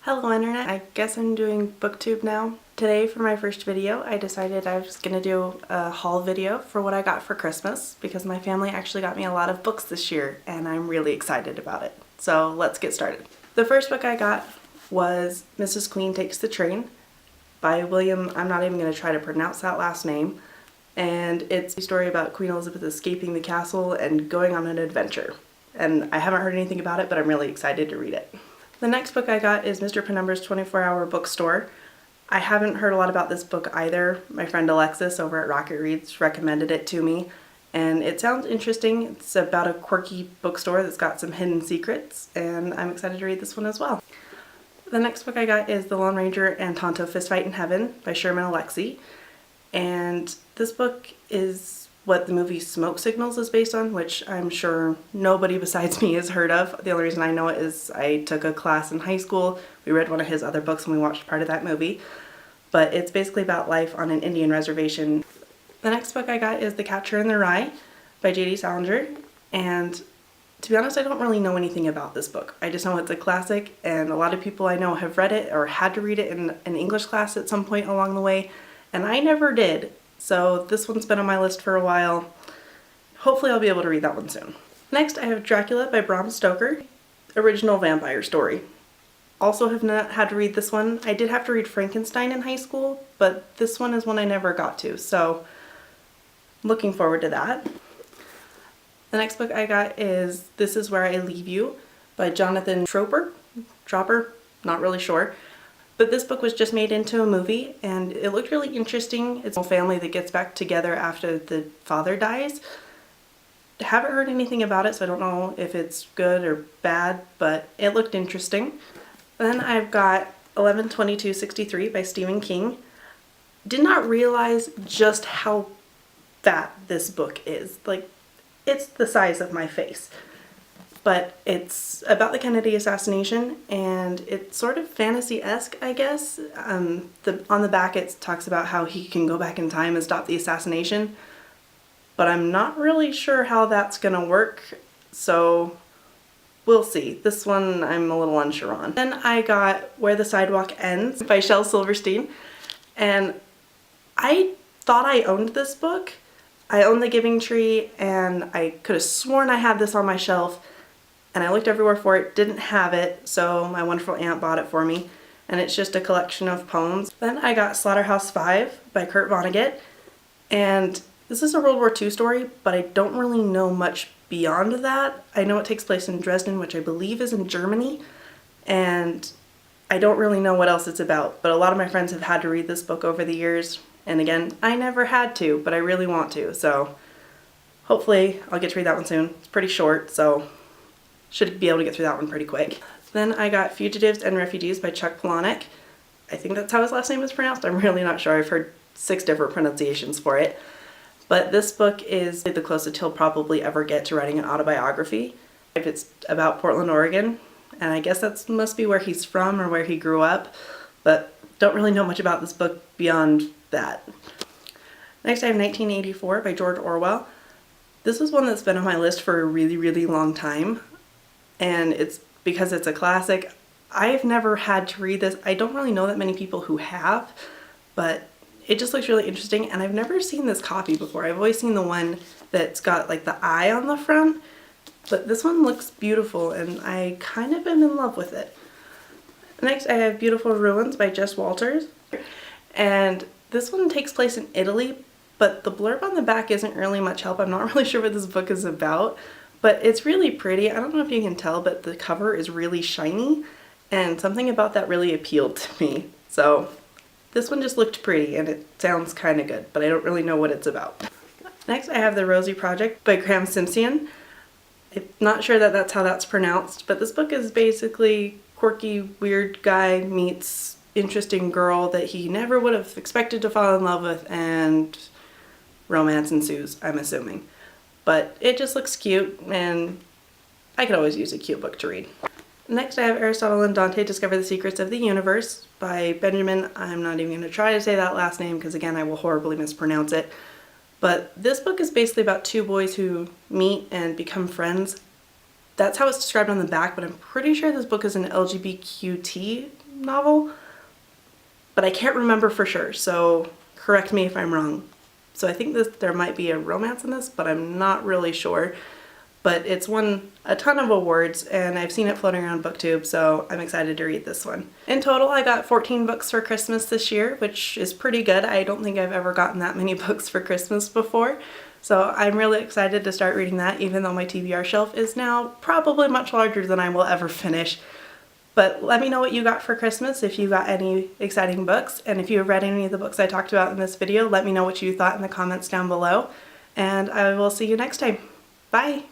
Hello Internet, I guess I'm doing booktube now. Today for my first video I decided I was gonna do a haul video for what I got for Christmas because my family actually got me a lot of books this year and I'm really excited about it. So let's get started. The first book I got was Mrs. Queen Takes the Train by William, I'm not even gonna try to pronounce that last name, and it's a story about Queen Elizabeth escaping the castle and going on an adventure. And I haven't heard anything about it, but I'm really excited to read it. The next book I got is Mr. Penumbras 24-Hour Bookstore. I haven't heard a lot about this book either. My friend Alexis over at Rocket Reads recommended it to me, and it sounds interesting. It's about a quirky bookstore that's got some hidden secrets, and I'm excited to read this one as well. The next book I got is The Lone Ranger and Tonto Fistfight in Heaven by Sherman Alexie, and this book is what the movie Smoke Signals is based on, which I'm sure nobody besides me has heard of. The only reason I know it is I took a class in high school, we read one of his other books and we watched part of that movie. But it's basically about life on an Indian reservation. The next book I got is The Catcher in the Rye by J.D. Salinger, and to be honest I don't really know anything about this book. I just know it's a classic and a lot of people I know have read it or had to read it in an English class at some point along the way, and I never did. So this one's been on my list for a while. Hopefully I'll be able to read that one soon. Next I have Dracula by Bram Stoker, original vampire story. Also have not had to read this one. I did have to read Frankenstein in high school, but this one is one I never got to, so looking forward to that. The next book I got is This Is Where I Leave You by Jonathan Tropper, not really sure. But this book was just made into a movie and it looked really interesting. It's a family that gets back together after the father dies. Haven't heard anything about it, so I don't know if it's good or bad, but it looked interesting. Then I've got 11/22/63 by Stephen King. Did not realize just how fat this book is. Like, it's the size of my face. But it's about the Kennedy assassination and it's sort of fantasy-esque, I guess. On the back it talks about how he can go back in time and stop the assassination, but I'm not really sure how that's gonna work, so we'll see. This one I'm a little unsure on. Then I got Where the Sidewalk Ends by Shel Silverstein, and I thought I owned this book. I own The Giving Tree and I could have sworn I had this on my shelf, and I looked everywhere for it, didn't have it, so my wonderful aunt bought it for me, and it's just a collection of poems. Then I got Slaughterhouse V by Kurt Vonnegut, and this is a World War II story, but I don't really know much beyond that. I know it takes place in Dresden, which I believe is in Germany, and I don't really know what else it's about, but a lot of my friends have had to read this book over the years, and again, I never had to, but I really want to, so hopefully I'll get to read that one soon. It's pretty short, so should be able to get through that one pretty quick. Then I got Fugitives and Refugees by Chuck Palahniuk. I think that's how his last name is pronounced. I'm really not sure. I've heard 6 different pronunciations for it. But this book is the closest he'll probably ever get to writing an autobiography. It's about Portland, Oregon, and I guess that must be where he's from or where he grew up, but don't really know much about this book beyond that. Next I have 1984 by George Orwell. This is one that's been on my list for a really, really long time. And it's because it's a classic. I've never had to read this. I don't really know that many people who have, but it just looks really interesting, and I've never seen this copy before. I've always seen the one that's got like the eye on the front, but this one looks beautiful and I kind of am in love with it. Next I have Beautiful Ruins by Jess Walters, and this one takes place in Italy, but the blurb on the back isn't really much help. I'm not really sure what this book is about. But it's really pretty. I don't know if you can tell, but the cover is really shiny, and something about that really appealed to me. So this one just looked pretty and it sounds kind of good, but I don't really know what it's about. Next I have The Rosie Project by Graham Simpson. I'm not sure that that's how that's pronounced, but this book is basically quirky, weird guy meets interesting girl that he never would have expected to fall in love with, and romance ensues, I'm assuming. But it just looks cute, and I could always use a cute book to read. Next I have Aristotle and Dante Discover the Secrets of the Universe by Benjamin. I'm not even going to try to say that last name because again I will horribly mispronounce it. But this book is basically about 2 boys who meet and become friends. That's how it's described on the back, but I'm pretty sure this book is an LGBTQ novel, but I can't remember for sure, so correct me if I'm wrong. So I think there might be a romance in this, but I'm not really sure. But it's won a ton of awards, and I've seen it floating around BookTube, so I'm excited to read this one. In total, I got 14 books for Christmas this year, which is pretty good. I don't think I've ever gotten that many books for Christmas before. So I'm really excited to start reading that, even though my TBR shelf is now probably much larger than I will ever finish. But let me know what you got for Christmas, if you got any exciting books, and if you have read any of the books I talked about in this video, let me know what you thought in the comments down below, and I will see you next time. Bye!